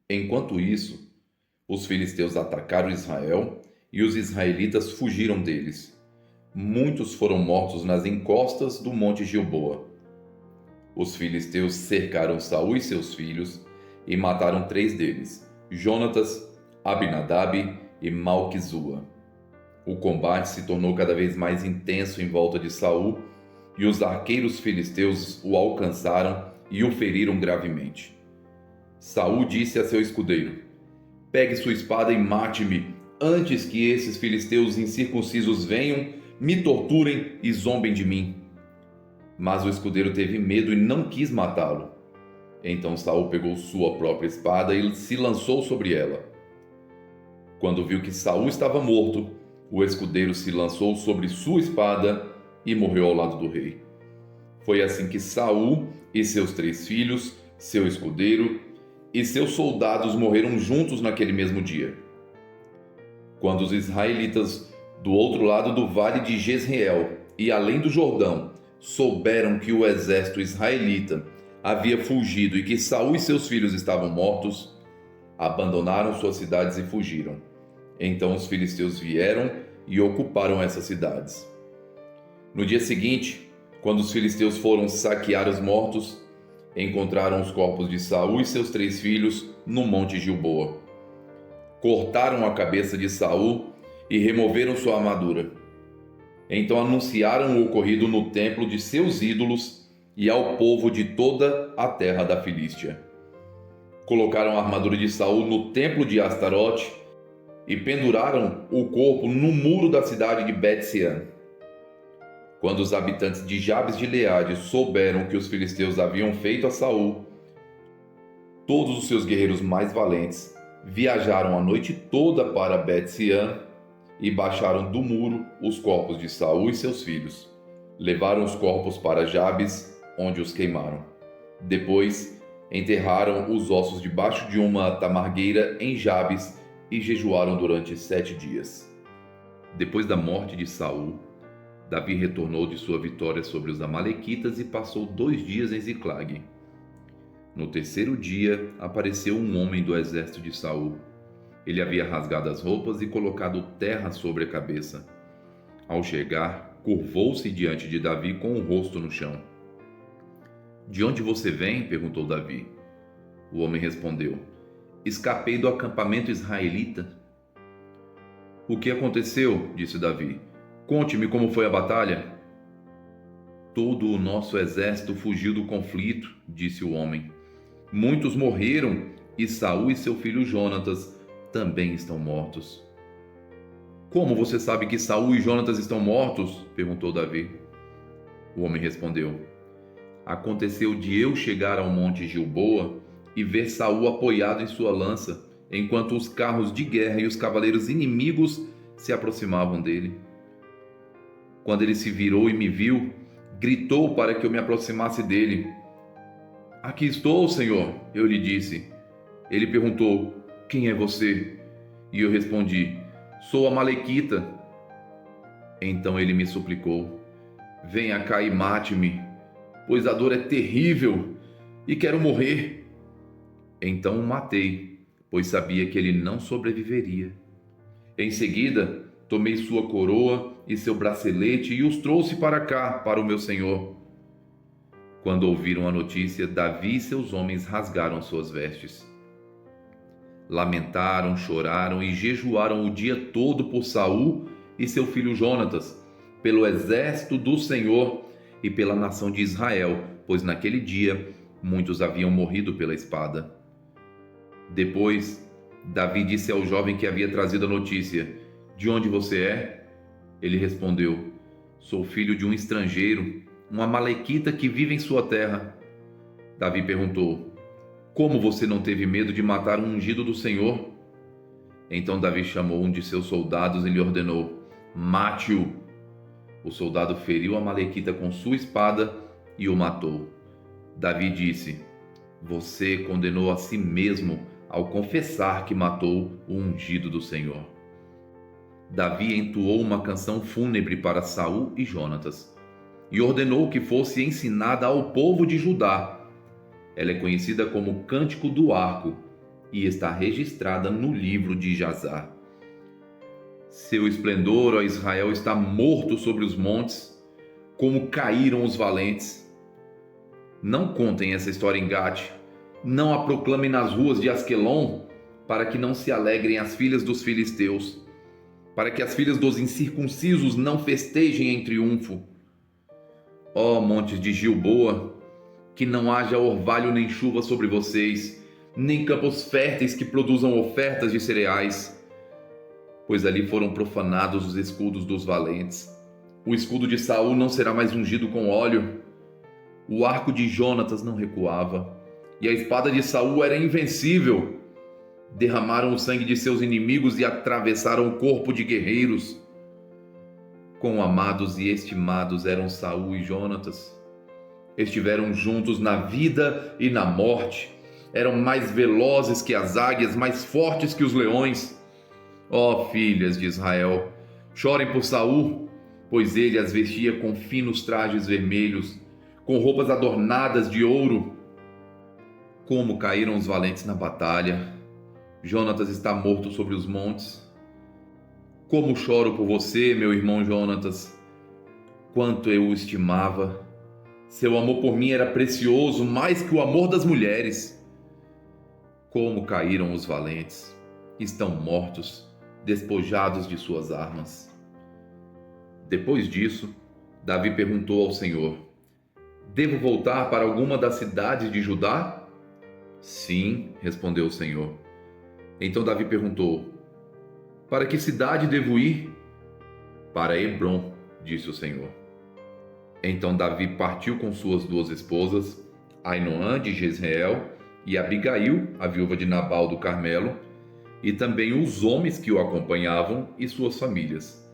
Enquanto isso, os filisteus atacaram Israel e os israelitas fugiram deles. Muitos foram mortos nas encostas do monte Gilboa. Os filisteus cercaram Saul e seus filhos e mataram 3 deles: Jonatas, Abinadab e Malquizua. O combate se tornou cada vez mais intenso em volta de Saul, e os arqueiros filisteus o alcançaram e o feriram gravemente. Saul disse a seu escudeiro: Pegue sua espada e mate-me, antes que esses filisteus incircuncisos venham, me torturem e zombem de mim. Mas o escudeiro teve medo e não quis matá-lo. Então Saul pegou sua própria espada e se lançou sobre ela. Quando viu que Saul estava morto, o escudeiro se lançou sobre sua espada e morreu ao lado do rei. Foi assim que Saul e seus 3 filhos, seu escudeiro e seus soldados morreram juntos naquele mesmo dia. Quando os israelitas do outro lado do vale de Jezreel e além do Jordão souberam que o exército israelita havia fugido e que Saul e seus filhos estavam mortos, abandonaram suas cidades e fugiram. Então os filisteus vieram e ocuparam essas cidades. No dia seguinte, quando os filisteus foram saquear os mortos, encontraram os corpos de Saul e seus 3 filhos no monte Gilboa. Cortaram a cabeça de Saul e removeram sua armadura. Então anunciaram o ocorrido no templo de seus ídolos e ao povo de toda a terra da Filístia. Colocaram a armadura de Saul no templo de Astarote e penduraram o corpo no muro da cidade de Bet-sean. Quando os habitantes de Jabes de Gileade souberam que os filisteus haviam feito a Saul, todos os seus guerreiros mais valentes viajaram a noite toda para Bet-sean e baixaram do muro os corpos de Saul e seus filhos. Levaram os corpos para Jabes, onde os queimaram. Depois, enterraram os ossos debaixo de uma tamargueira em Jabes e jejuaram durante 7 dias. Depois da morte de Saul, Davi retornou de sua vitória sobre os amalequitas e passou 2 dias em Ziclag. No 3º dia, apareceu um homem do exército de Saul. Ele havia rasgado as roupas e colocado terra sobre a cabeça. Ao chegar, curvou-se diante de Davi com o rosto no chão. De onde você vem? Perguntou Davi. O homem respondeu: Escapei do acampamento israelita. O que aconteceu? Disse Davi. Conte-me como foi a batalha. Todo o nosso exército fugiu do conflito, disse o homem. Muitos morreram e Saul e seu filho Jonatas também estão mortos. Como você sabe que Saul e Jonatas estão mortos? Perguntou Davi. O homem respondeu: Aconteceu de eu chegar ao monte Gilboa e ver Saul apoiado em sua lança, enquanto os carros de guerra e os cavaleiros inimigos se aproximavam dele. Quando ele se virou e me viu, gritou para que eu me aproximasse dele. Aqui estou, Senhor, eu lhe disse. Ele perguntou: Quem é você? E eu respondi: Sou amalequita. Então ele me suplicou: Venha cá e mate-me, pois a dor é terrível e quero morrer. Então o matei, pois sabia que ele não sobreviveria. Em seguida, tomei sua coroa e seu bracelete e os trouxe para cá, para o meu senhor. Quando ouviram a notícia, Davi e seus homens rasgaram suas vestes. Lamentaram, choraram e jejuaram o dia todo por Saul e seu filho Jonatas, pelo exército do Senhor e pela nação de Israel, pois naquele dia muitos haviam morrido pela espada. Depois, Davi disse ao jovem que havia trazido a notícia: De onde você é? Ele respondeu: Sou filho de um estrangeiro, um amalequita que vive em sua terra. Davi perguntou: Como você não teve medo de matar um ungido do Senhor? Então Davi chamou um de seus soldados e lhe ordenou: Mate-o. O soldado feriu o amalequita com sua espada e o matou. Davi disse: Você condenou a si mesmo ao confessar que matou o ungido do Senhor. Davi entoou uma canção fúnebre para Saul e Jonatas e ordenou que fosse ensinada ao povo de Judá. Ela é conhecida como Cântico do Arco e está registrada no livro de Jazar. Seu esplendor, ó Israel, está morto sobre os montes, como caíram os valentes. Não contem essa história em Gate, não a proclamem nas ruas de Asquelon, para que não se alegrem as filhas dos filisteus, para que as filhas dos incircuncisos não festejem em triunfo. Ó montes de Gilboa, que não haja orvalho nem chuva sobre vocês, nem campos férteis que produzam ofertas de cereais, pois ali foram profanados os escudos dos valentes. O escudo de Saul não será mais ungido com óleo. O arco de Jonatas não recuava, e a espada de Saul era invencível. Derramaram o sangue de seus inimigos e atravessaram o corpo de guerreiros. Quão amados e estimados eram Saul e Jonatas. Estiveram juntos na vida e na morte. Eram mais velozes que as águias, mais fortes que os leões. Ó filhas de Israel, chorem por Saul, pois ele as vestia com finos trajes vermelhos, com roupas adornadas de ouro. Como caíram os valentes na batalha! Jonatas está morto sobre os montes. Como choro por você, meu irmão Jonatas! Quanto eu o estimava! Seu amor por mim era precioso, mais que o amor das mulheres. Como caíram os valentes! Estão mortos, despojados de suas armas. Depois disso, Davi perguntou ao Senhor: Devo voltar para alguma das cidades de Judá? Sim, respondeu o Senhor. Então Davi perguntou: Para que cidade devo ir? Para Hebrom, disse o Senhor. Então Davi partiu com suas 2 esposas, Ainoã de Jezreel e Abigail, a viúva de Nabal do Carmelo, e também os homens que o acompanhavam e suas famílias.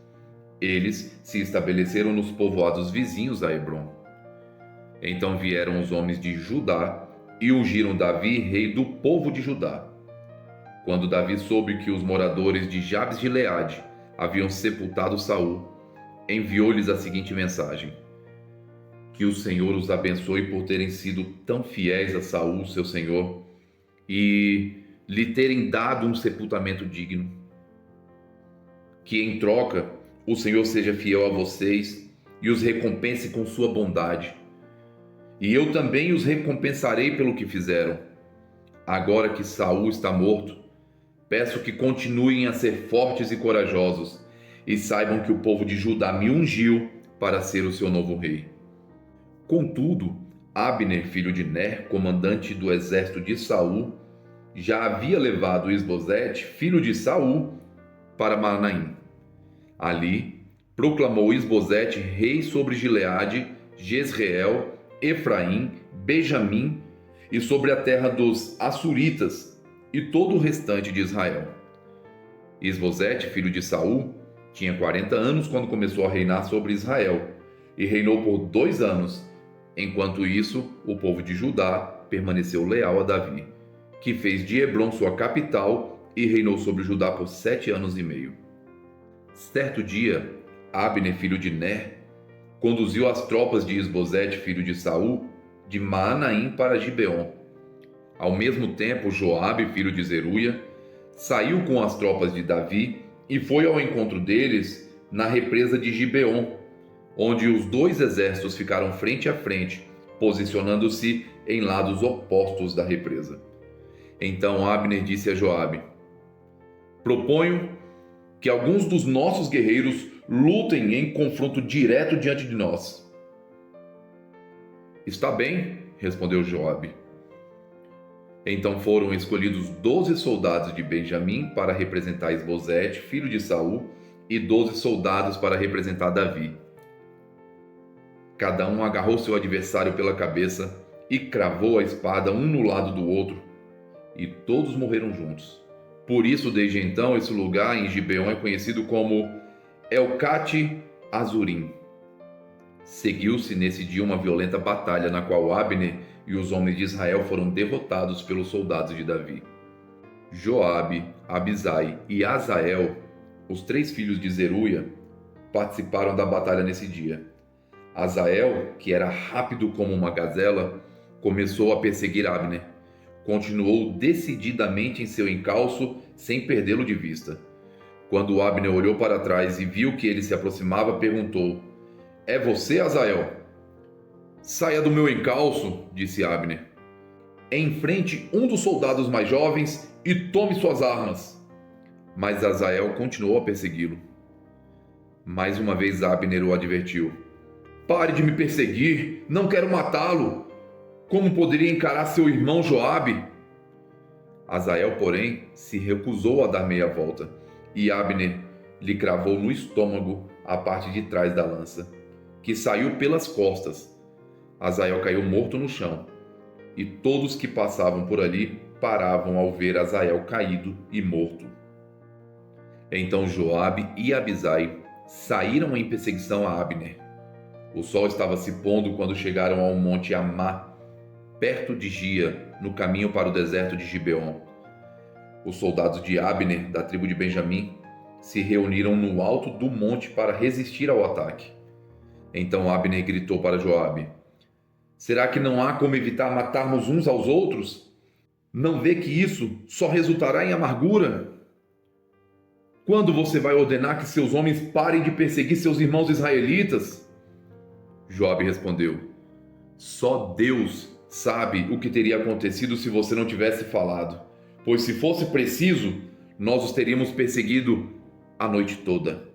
Eles se estabeleceram nos povoados vizinhos a Hebrom. Então vieram os homens de Judá e ungiram Davi rei do povo de Judá. Quando Davi soube que os moradores de Jabes de Gileade haviam sepultado Saul, enviou-lhes a seguinte mensagem: Que o Senhor os abençoe por terem sido tão fiéis a Saul, seu senhor, e lhe terem dado um sepultamento digno. Que em troca o Senhor seja fiel a vocês e os recompense com sua bondade. E eu também os recompensarei pelo que fizeram. Agora que Saul está morto, peço que continuem a ser fortes e corajosos e saibam que o povo de Judá me ungiu para ser o seu novo rei. Contudo, Abner, filho de Ner, comandante do exército de Saul, já havia levado Isbosete, filho de Saul, para Manaim. Ali, proclamou Isbosete rei sobre Gileade, Jezreel, Efraim, Benjamim e sobre a terra dos Assuritas e todo o restante de Israel. Isbosete, filho de Saul, tinha 40 anos quando começou a reinar sobre Israel e reinou por 2 anos. Enquanto isso, o povo de Judá permaneceu leal a Davi, que fez de Hebrom sua capital e reinou sobre Judá por 7 anos e meio. Certo dia, Abner, filho de Ner, conduziu as tropas de Isbosete, filho de Saul, de Maanaim para Gibeon. Ao mesmo tempo, Joabe, filho de Zeruia, saiu com as tropas de Davi e foi ao encontro deles na represa de Gibeon, onde os 2 exércitos ficaram frente a frente, posicionando-se em lados opostos da represa. Então Abner disse a Joabe: Proponho que alguns dos nossos guerreiros lutem em confronto direto diante de nós. Está bem, respondeu Joabe. Então foram escolhidos 12 soldados de Benjamim para representar Isbosete, filho de Saul, e 12 soldados para representar Davi. Cada um agarrou seu adversário pela cabeça e cravou a espada um no lado do outro, e todos morreram juntos. Por isso, desde então, esse lugar em Gibeon é conhecido como Elcate Azurim. Seguiu-se nesse dia uma violenta batalha na qual Abner e os homens de Israel foram derrotados pelos soldados de Davi. Joabe, Abisai e Asael Os 3 filhos de Zeruia participaram da batalha nesse dia. Azael, que era rápido como uma gazela, começou a perseguir Abner. Continuou decididamente em seu encalço, sem perdê-lo de vista. Quando Abner olhou para trás e viu que ele se aproximava, perguntou: "É você, Azael?" "Saia do meu encalço", disse Abner. "Enfrente um dos soldados mais jovens e tome suas armas." Mas Azael continuou a persegui-lo. Mais uma vez Abner o advertiu: "Pare de me perseguir, não quero matá-lo. Como poderia encarar seu irmão Joabe?" Azael, porém, se recusou a dar meia volta, e Abner lhe cravou no estômago a parte de trás da lança, que saiu pelas costas. Azael caiu morto no chão, e todos que passavam por ali paravam ao ver Azael caído e morto. Então Joabe e Abisai saíram em perseguição a Abner. O sol estava se pondo quando chegaram ao monte Amá, perto de Gia, no caminho para o deserto de Gibeon. Os soldados de Abner, da tribo de Benjamim, se reuniram no alto do monte para resistir ao ataque. Então Abner gritou para Joabe: "Será que não há como evitar matarmos uns aos outros? Não vê que isso só resultará em amargura? Quando você vai ordenar que seus homens parem de perseguir seus irmãos israelitas?" Joabe respondeu: "Só Deus sabe o que teria acontecido se você não tivesse falado, pois se fosse preciso, nós os teríamos perseguido a noite toda."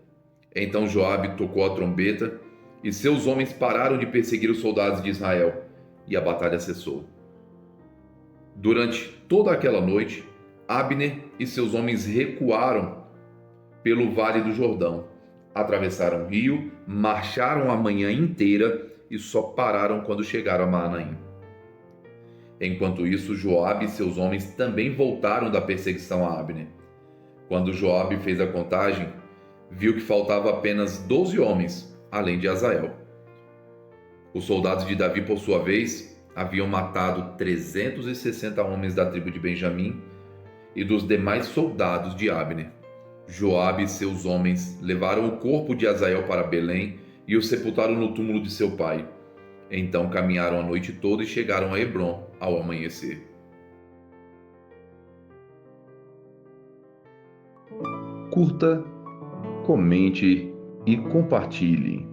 Então Joabe tocou a trombeta e seus homens pararam de perseguir os soldados de Israel, e a batalha cessou. Durante toda aquela noite, Abner e seus homens recuaram pelo vale do Jordão, atravessaram o rio, marcharam a manhã inteira e só pararam quando chegaram a Maanaim. Enquanto isso, Joabe e seus homens também voltaram da perseguição a Abner. Quando Joabe fez a contagem, viu que faltava apenas 12 homens, além de Azael. Os soldados de Davi, por sua vez, haviam matado 360 homens da tribo de Benjamim e dos demais soldados de Abner. Joabe e seus homens levaram o corpo de Azael para Belém e o sepultaram no túmulo de seu pai. Então caminharam a noite toda e chegaram a Hebrom ao amanhecer. Curta, comente e compartilhe.